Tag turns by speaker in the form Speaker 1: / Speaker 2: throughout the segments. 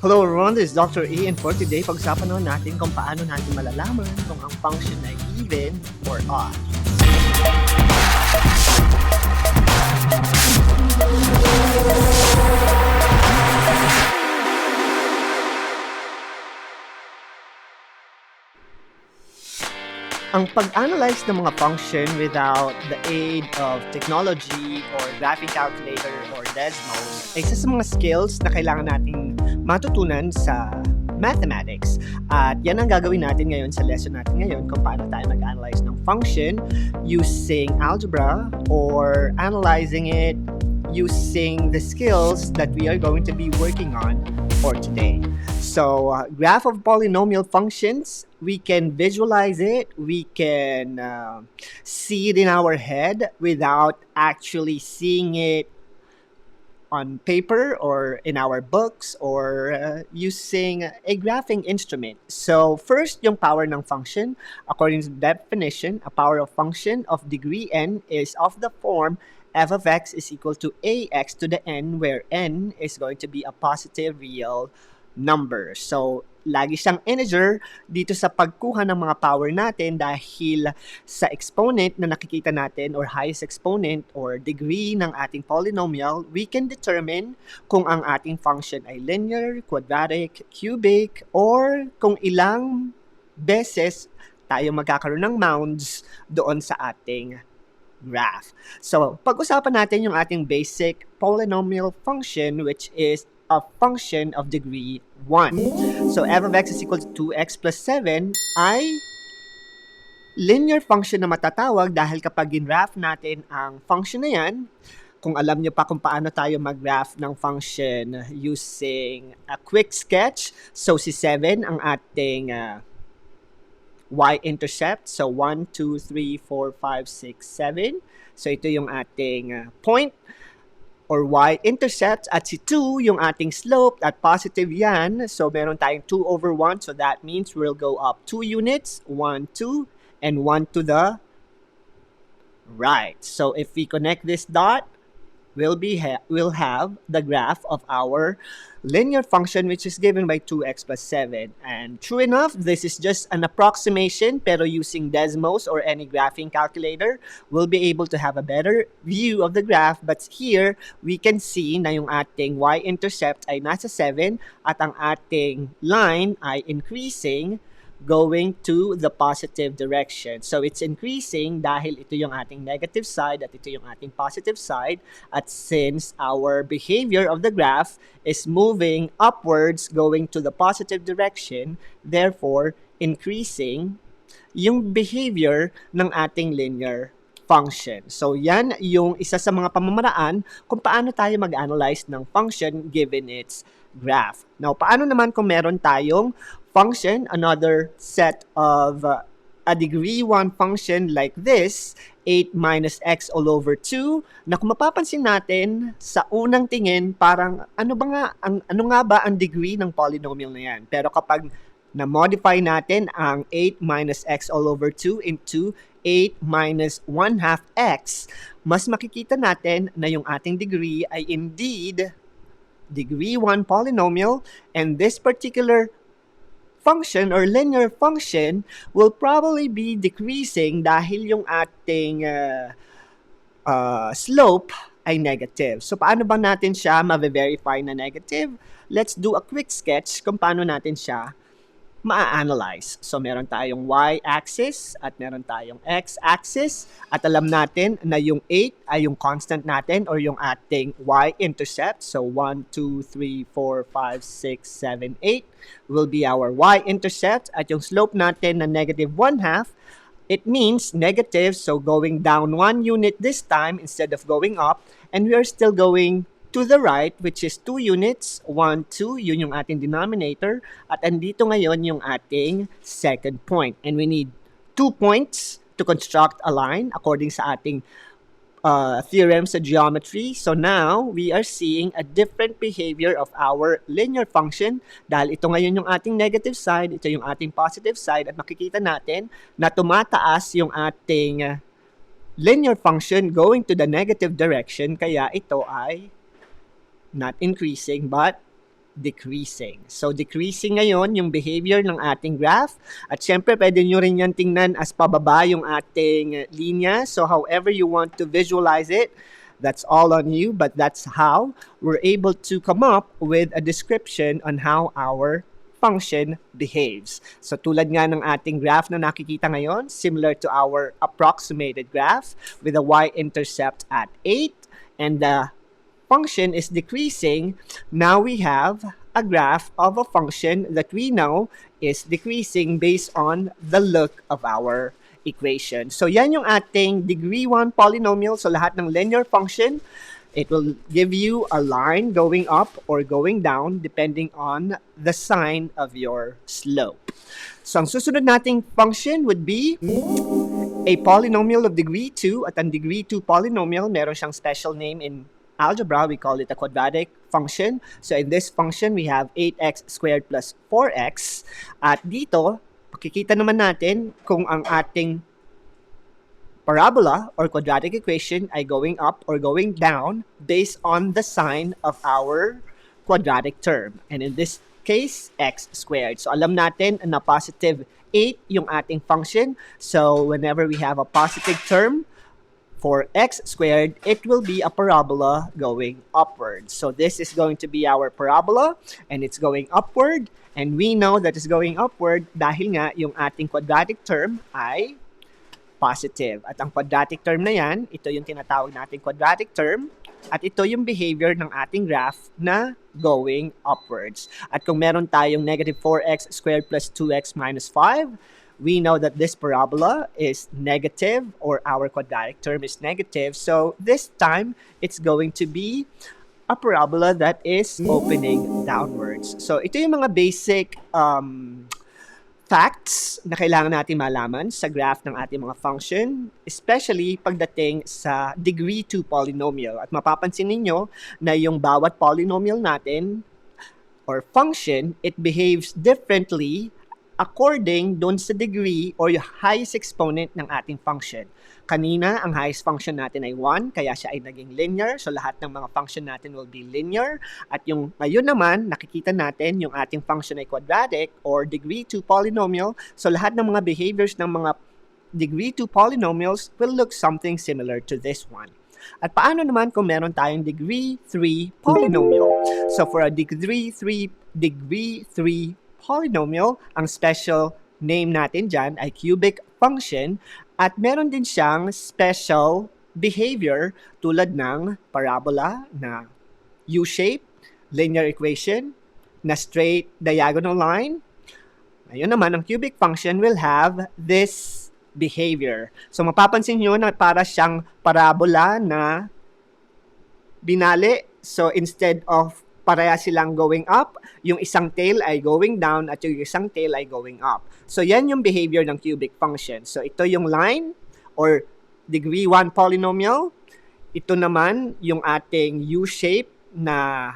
Speaker 1: Hello everyone, this is Dr. A and for today, pag-usapan naman natin kung paano natin malalaman kung ang function ay even or odd. Ang pag-analyze ng mga function without the aid of technology or graphing calculator or Desmos ay isa sa mga skills na kailangan nating matutunan sa mathematics. At yan ang gagawin natin ngayon sa lesson natin ngayon kung paano tayo mag-analyze ng function using algebra or analyzing it using the skills that we are going to be working on for today. So, graph of polynomial functions, we can visualize it, we can see it in our head without actually seeing it on paper or in our books or using a graphing instrument. So, first, yung power ng function. According to the definition, a power of function of degree n is of the form f of x is equal to ax to the n, where n is going to be a positive real number. So, lagi siyang integer dito sa pagkuha ng mga power natin dahil sa exponent na nakikita natin or highest exponent or degree ng ating polynomial, we can determine kung ang ating function ay linear, quadratic, cubic, or kung ilang beses tayo magkakaroon ng mounds doon sa ating graph. So, pag-usapan natin yung ating basic polynomial function, which is a function of degree 1. So, f of x is equal to 2x plus 7 ay linear function na matatawag dahil kapag ginraph natin ang function na yan, kung alam nyo pa kung paano tayo mag-graph ng function using a quick sketch, so si 7 ang ating y-intercept. So, 1, 2, 3, 4, 5, 6, 7. So, ito yung ating point or y-intercept. At si 2, yung ating slope at positive yan. So, meron tayong 2 over 1. So, that means we'll go up 2 units. 1, 2, and 1 to the right. So, if we connect this dot, we'll have the graph of our linear function, which is given by 2x plus 7. And true enough, this is just an approximation, pero using Desmos or any graphing calculator, we'll be able to have a better view of the graph. But here, we can see na yung ating y-intercept ay nasa 7 at ang ating line ay increasing going to the positive direction. So, it's increasing dahil ito yung ating negative side at ito yung ating positive side. At since our behavior of the graph is moving upwards going to the positive direction, therefore, increasing yung behavior ng ating linear function. So, yan yung isa sa mga pamamaraan kung paano tayo mag-analyze ng function given its graph. Now, paano naman kung meron tayong function, another set of a degree 1 function like this, 8 minus x all over 2, na kung mapapansin natin, sa unang tingin, parang ano nga ba ang degree ng polynomial na yan? Pero kapag na-modify natin ang 8 minus x all over 2 into 8 minus 1 half x, mas makikita natin na yung ating degree ay indeed degree 1 polynomial, and this particular function or linear function will probably be decreasing dahil yung ating slope ay negative. So, paano ba natin siya ma-verify na negative? Let's do a quick sketch kung paano natin siya ma-analyze. So, meron tayong y-axis at meron tayong x-axis at alam natin na yung 8 ay yung constant natin or yung ating y-intercept. So, 1, 2, 3, 4, 5, 6, 7, 8 will be our y-intercept at yung slope natin na negative 1 half, it means negative, so going down 1 unit this time instead of going up, and we are still going to the right, which is 2 units, 1, 2, yun yung ating denominator, at andito ngayon yung ating second point. And we need 2 points to construct a line according sa ating theorem sa geometry. So now, we are seeing a different behavior of our linear function dahil ito ngayon yung ating negative side, ito yung ating positive side, at makikita natin na tumataas yung ating linear function going to the negative direction, kaya ito ay not increasing but decreasing. So, decreasing ngayon yung behavior ng ating graph. At syempre, pwede nyo rin yan tingnan as pababa yung ating linya. So, however you want to visualize it, that's all on you. But that's how we're able to come up with a description on how our function behaves. So, tulad nga ng ating graph na nakikita ngayon, similar to our approximated graph with a y-intercept at 8 and the function is decreasing. Now we have a graph of a function that we know is decreasing based on the look of our equation. So yan yung ating degree 1 polynomial. So lahat ng linear function, it will give you a line going up or going down depending on the sign of your slope. So ang susunod nating function would be a polynomial of degree 2. At ang degree 2 polynomial, meron siyang special name in algebra. We call it a quadratic function. So in this function, we have 8x squared plus 4x. At dito, makikita naman natin kung ang ating parabola or quadratic equation ay going up or going down based on the sign of our quadratic term. And in this case, x squared. So alam natin na positive 8 yung ating function. So whenever we have a positive term for x squared, it will be a parabola going upward. So this is going to be our parabola and it's going upward. And we know that it's going upward dahil nga yung ating quadratic term ay positive. At ang quadratic term na yan, ito yung tinatawag nating quadratic term. At ito yung behavior ng ating graph na going upwards. At kung meron tayong negative 4x squared plus 2x minus 5, we know that this parabola is negative or our quadratic term is negative. So this time, it's going to be a parabola that is opening downwards. So ito yung mga basic facts na kailangan natin malaman sa graph ng ating mga function, especially pagdating sa degree 2 polynomial. At mapapansin ninyo na yung bawat polynomial natin or function, it behaves differently according doon sa degree or yung highest exponent ng ating function. Kanina, ang highest function natin ay 1, kaya siya ay naging linear. So, lahat ng mga function natin will be linear. At yung ngayon naman, nakikita natin yung ating function ay quadratic or degree 2 polynomial. So, lahat ng mga behaviors ng mga degree 2 polynomials will look something similar to this one. At paano naman kung meron tayong degree 3 polynomial? So, for a degree 3 polynomial, ang special name natin dyan ay cubic function at meron din siyang special behavior tulad ng parabola na U-shape, linear equation, na straight diagonal line. Ayun naman, ang cubic function will have this behavior. So mapapansin nyo na para siyang parabola na binali. So instead of pareha silang going up, yung isang tail ay going down at yung isang tail ay going up. So yan yung behavior ng cubic function. So ito yung line or degree 1 polynomial. Ito naman yung ating U-shape na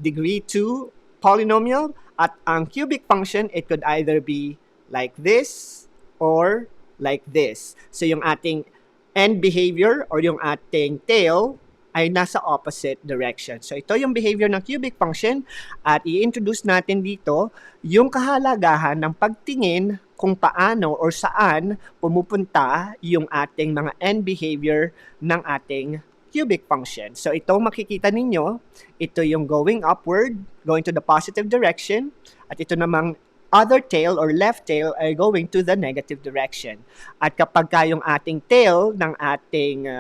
Speaker 1: degree 2 polynomial. At ang cubic function, it could either be like this or like this. So yung ating end behavior or yung ating tail ay nasa opposite direction. So ito yung behavior ng cubic function at i-introduce natin dito yung kahalagahan ng pagtingin kung paano or saan pumupunta yung ating mga end behavior ng ating cubic function. So ito makikita ninyo, ito yung going upward, going to the positive direction, at ito namang other tail or left tail ay going to the negative direction. At kapag yung ating tail ng ating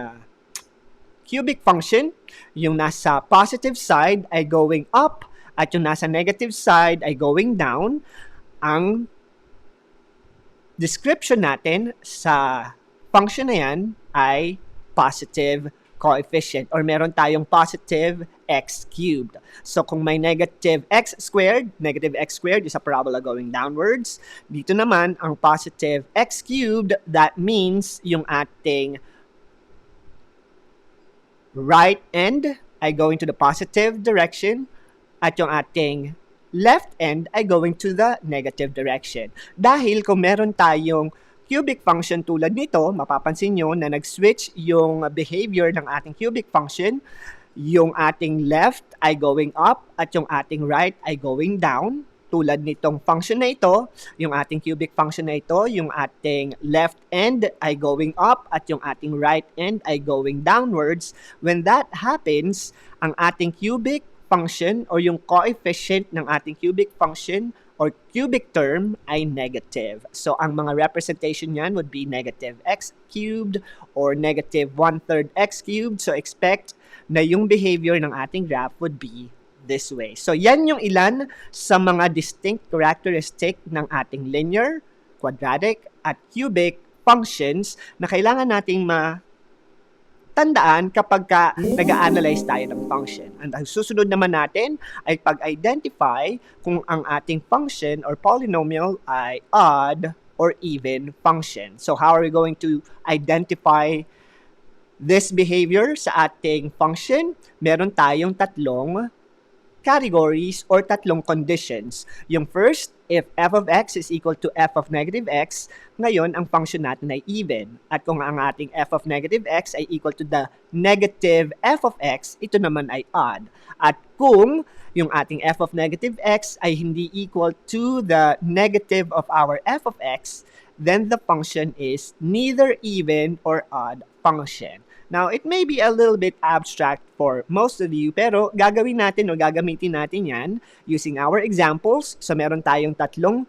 Speaker 1: cubic function, yung nasa positive side ay going up at yung nasa negative side ay going down, ang description natin sa function na yan ay positive coefficient or meron tayong positive x cubed. So kung may negative x squared is a parabola going downwards. Dito naman, ang positive x cubed, that means yung ating right end ay going to the positive direction at yung ating left end ay going to the negative direction. Dahil kung meron tayong cubic function tulad nito, mapapansin nyo na nag-switch yung behavior ng ating cubic function. yung ating left ay going up at yung ating right ay going down. Tulad nitong function na ito, yung ating cubic function na ito, yung ating left end ay going up at yung ating right end ay going downwards. When that happens, ang ating cubic function or yung coefficient ng ating cubic function or cubic term ay negative. So, ang mga representation niyan would be negative x cubed or negative 1/3 x cubed. So, expect na yung behavior ng ating graph would be this way. So, yan yung ilan sa mga distinct characteristic ng ating linear, quadratic, at cubic functions na kailangan nating tandaan kapag nag-a-analyze tayo ng function. And ang susunod naman natin ay pag-identify kung ang ating function or polynomial ay odd or even function. So, how are we going to identify this behavior sa ating function? Meron tayong tatlong categories or tatlong conditions. Yung first, if f of x is equal to f of negative x, ngayon ang function natin ay even. At kung ang ating f of negative x ay equal to the negative f of x, ito naman ay odd. At kung yung ating f of negative x ay hindi equal to the negative of our f of x, then the function is neither even or odd function. Now, it may be a little bit abstract for most of you, pero gagawin natin o gagamitin natin yan using our examples. So, meron tayong tatlong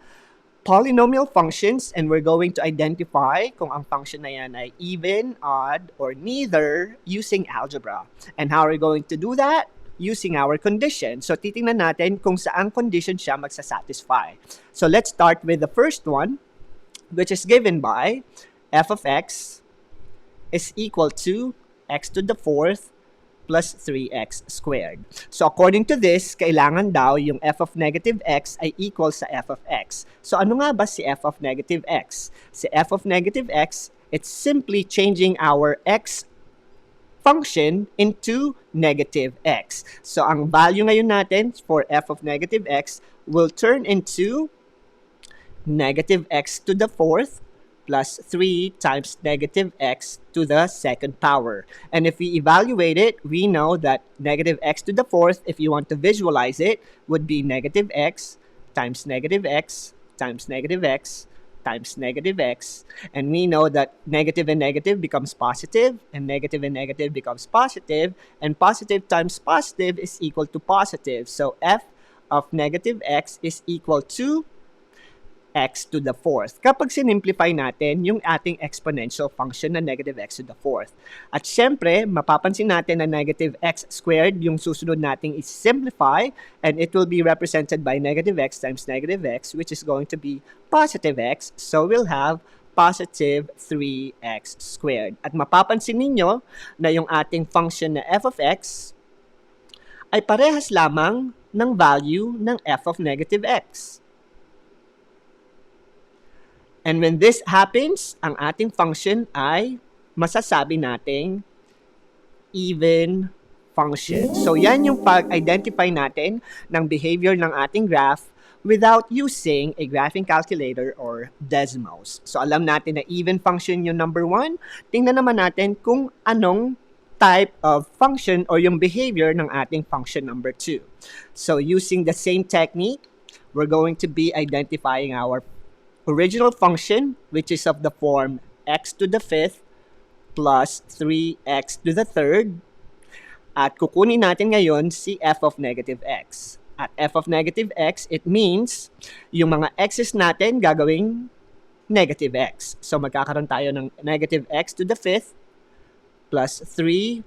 Speaker 1: polynomial functions and we're going to identify kung ang function na yan ay even, odd, or neither using algebra. And how are we going to do that? Using our condition. So, titingnan natin kung saan condition siya magsasatisfy. So, let's start with the first one, which is given by f of x is equal to x to the fourth plus 3x squared. So, according to this, kailangan daw yung f of negative x ay equal sa f of x. So, ano nga ba si f of negative x? Si f of negative x, it's simply changing our x function into negative x. So, ang value ngayon natin for f of negative x will turn into negative x to the fourth plus 3 times negative x to the second power. And if we evaluate it, we know that negative x to the fourth, if you want to visualize it, would be negative x times negative x times negative x times negative x. And we know that negative and negative becomes positive, and negative becomes positive, and positive times positive is equal to positive. So f of negative x is equal to x to the fourth. Kapag sinimplify natin yung ating exponential function na negative x to the fourth. At syempre, mapapansin natin na negative x squared yung susunod nating is-simplify and it will be represented by negative x times negative x which is going to be positive x. So we'll have positive 3x squared. At mapapansin ninyo na yung ating function na f of x ay parehas lamang ng value ng f of negative x. And when this happens, ang ating function ay masasabi nating even function. So, yan yung pag-identify natin ng behavior ng ating graph without using a graphing calculator or Desmos. So, alam natin na even function yung number 1. Tingnan naman natin kung anong type of function or yung behavior ng ating function number 2. So, using the same technique, we're going to be identifying our original function, which is of the form x to the fifth plus 3x to the third. At kukunin natin ngayon si f of negative x. At f of negative x, it means yung mga x's natin gagawing negative x. So magkakaroon tayo ng negative x to the fifth plus 3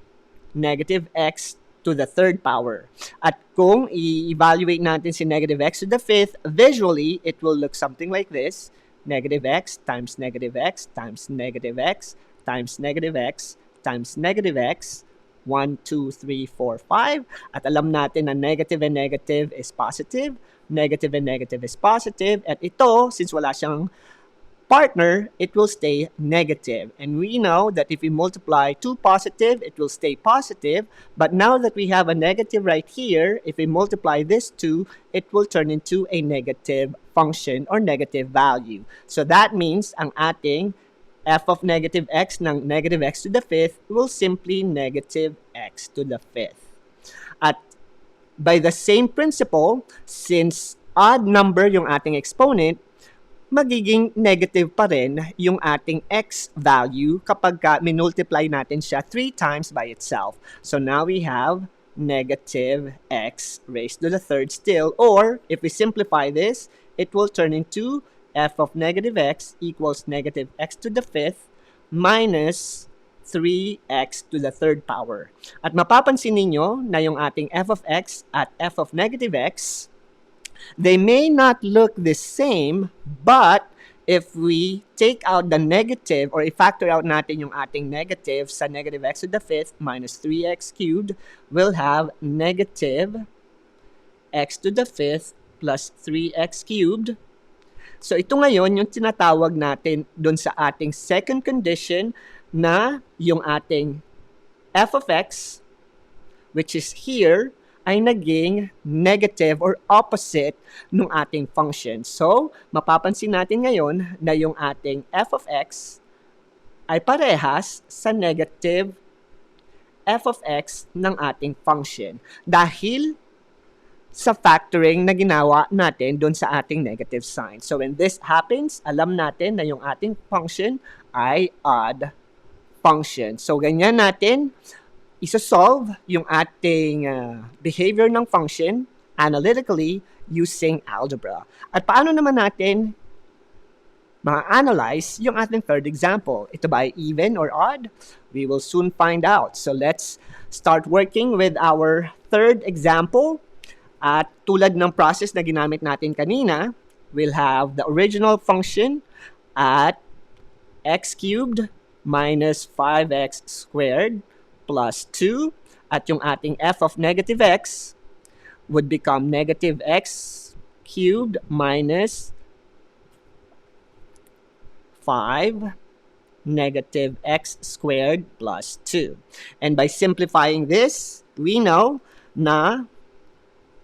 Speaker 1: negative x to the third power. At kung i-evaluate natin si negative x to the fifth, visually, it will look something like this. Negative x times negative x times negative x times negative x times negative x. 1, 2, 3, 4, 5. At alam natin na negative and negative is positive. Negative and negative is positive. At ito, since wala siyang partner, it will stay negative. And we know that if we multiply 2 positive, it will stay positive. But now that we have a negative right here, if we multiply this 2, it will turn into a negative function or negative value. So that means ang ating f of negative x ng negative x to the fifth will simply negative x to the fifth. At by the same principle, since odd number yung ating exponent, magiging negative pa rin yung ating x value kapag minultiply natin siya 3 times by itself. So now we have negative x raised to the third still, or if we simplify this, it will turn into f of negative x equals negative x to the fifth minus 3x to the third power. At mapapansin ninyo na yung ating f of x at f of negative x, they may not look the same, but if we take out the negative or i-factor out natin yung ating negative sa negative x to the fifth minus 3x cubed, we'll have negative x to the fifth plus 3x cubed. So ito ngayon yung tinatawag natin dun sa ating second condition na yung ating f of x, which is here, ay naging negative or opposite ng ating function. So, mapapansin natin ngayon na yung ating f of x ay parehas sa negative f of x ng ating function. Dahil sa factoring na ginawa natin doon sa ating negative sign. So, when this happens, alam natin na yung ating function ay odd function. So, ganyan natin isa-solve yung ating behavior ng function analytically using algebra. At paano naman natin ma-analyze yung ating third example? Ito ba ay even or odd? We will soon find out. So let's start working with our third example. At tulad ng process na ginamit natin kanina, we'll have the original function at x cubed minus 5x squared plus 2, at yung ating f of negative x would become negative x cubed minus 5 negative x squared plus 2. And by simplifying this, we know na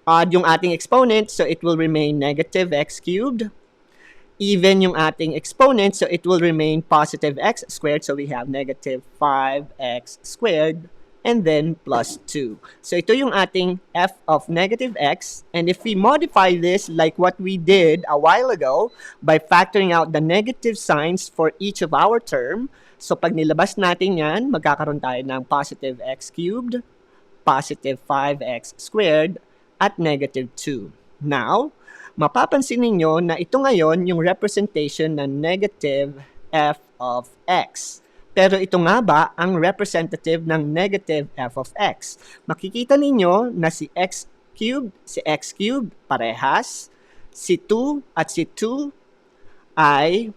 Speaker 1: odd yung ating exponent, so it will remain negative x cubed. Even yung ating exponent, so it will remain positive x squared. So we have negative 5x squared and then plus 2. So ito yung ating f of negative x. And if we modify this like what we did a while ago by factoring out the negative signs for each of our term, so pag nilabas natin yan, magkakaroon tayo ng positive x cubed, positive 5x squared, at negative 2. Now, mapapansin ninyo na ito ngayon yung representation ng negative f of x. Pero ito nga ba ang representative ng negative f of x? Makikita ninyo na si x cubed parehas, si 2 at si 2 ay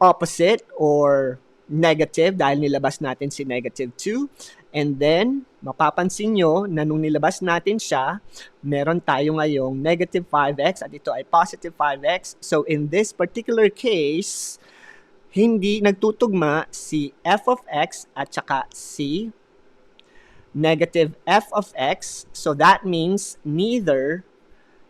Speaker 1: opposite or negative dahil nilabas natin si negative 2. And then, mapapansin nyo na nung nilabas natin siya, meron tayo ngayong negative 5x at ito ay positive 5x. So, in this particular case, hindi nagtutugma si f of x at saka si negative f of x. So, that means neither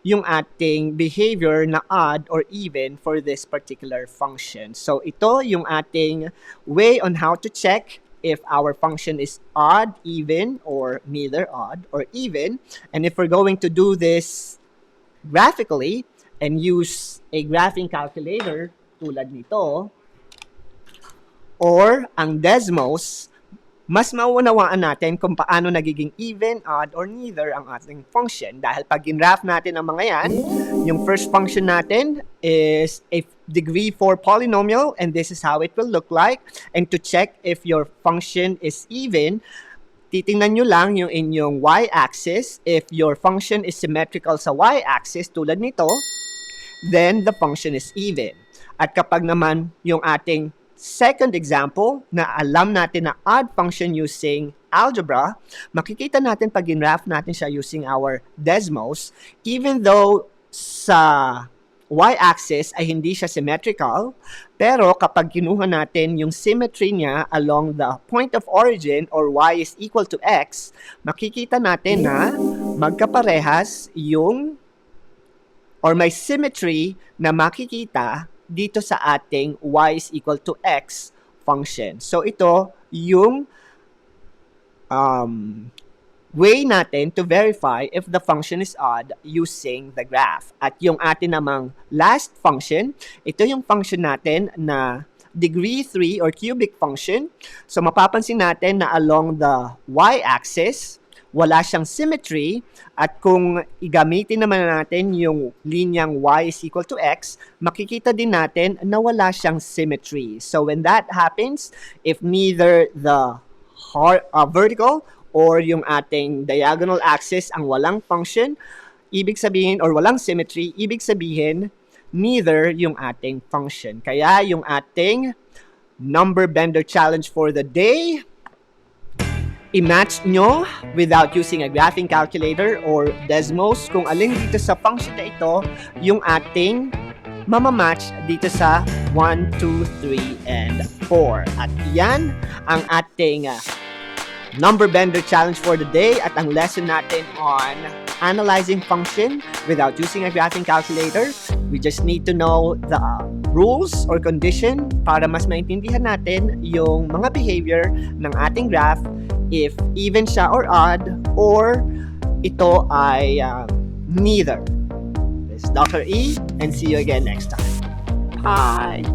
Speaker 1: yung ating behavior na odd or even for this particular function. So, ito yung ating way on how to check if our function is odd, even, or neither odd or even. And if we're going to do this graphically and use a graphing calculator tulad nito, or ang Desmos, mas mauunawaan natin kung paano nagiging even, odd, or neither ang ating function. Dahil pag ginraph natin ang mga yan, yung first function natin is a degree 4 polynomial, and this is how it will look like. And to check if your function is even, titingnan nyo lang yung inyong y-axis. If your function is symmetrical sa y-axis tulad nito, then the function is even. At kapag naman yung ating second example na alam natin na odd function using algebra, makikita natin pag ginraph natin siya using our Desmos, even though sa y-axis ay hindi siya symmetrical, pero kapag kinuha natin yung symmetry niya along the point of origin or y is equal to x, makikita natin na magkaparehas yung or may symmetry na makikita dito sa ating y is equal to x function. So ito yung way natin to verify if the function is odd using the graph. At yung atin namang last function, ito yung function natin na degree 3 or cubic function. So mapapansin natin na along the y-axis, wala siyang symmetry, at kung igamitin naman natin yung linyang y is equal to x, makikita din natin na wala siyang symmetry. So when that happens, if neither the vertical or yung ating diagonal axis ang walang function, ibig sabihin, or walang symmetry, ibig sabihin, neither yung ating function. Kaya yung ating Numberbender challenge for the day, i-match nyo without using a graphing calculator or Desmos kung alin dito sa function na ito yung ating mamamatch dito sa 1, 2, 3, and 4. At yan ang ating Numberbender challenge for the day at ang lesson natin on analyzing function without using a graphing calculator. We just need to know the rules or condition para mas maintindihan natin yung mga behavior ng ating graph if even siya or odd or ito ay neither. This is Dr. E and see you again next time. Bye!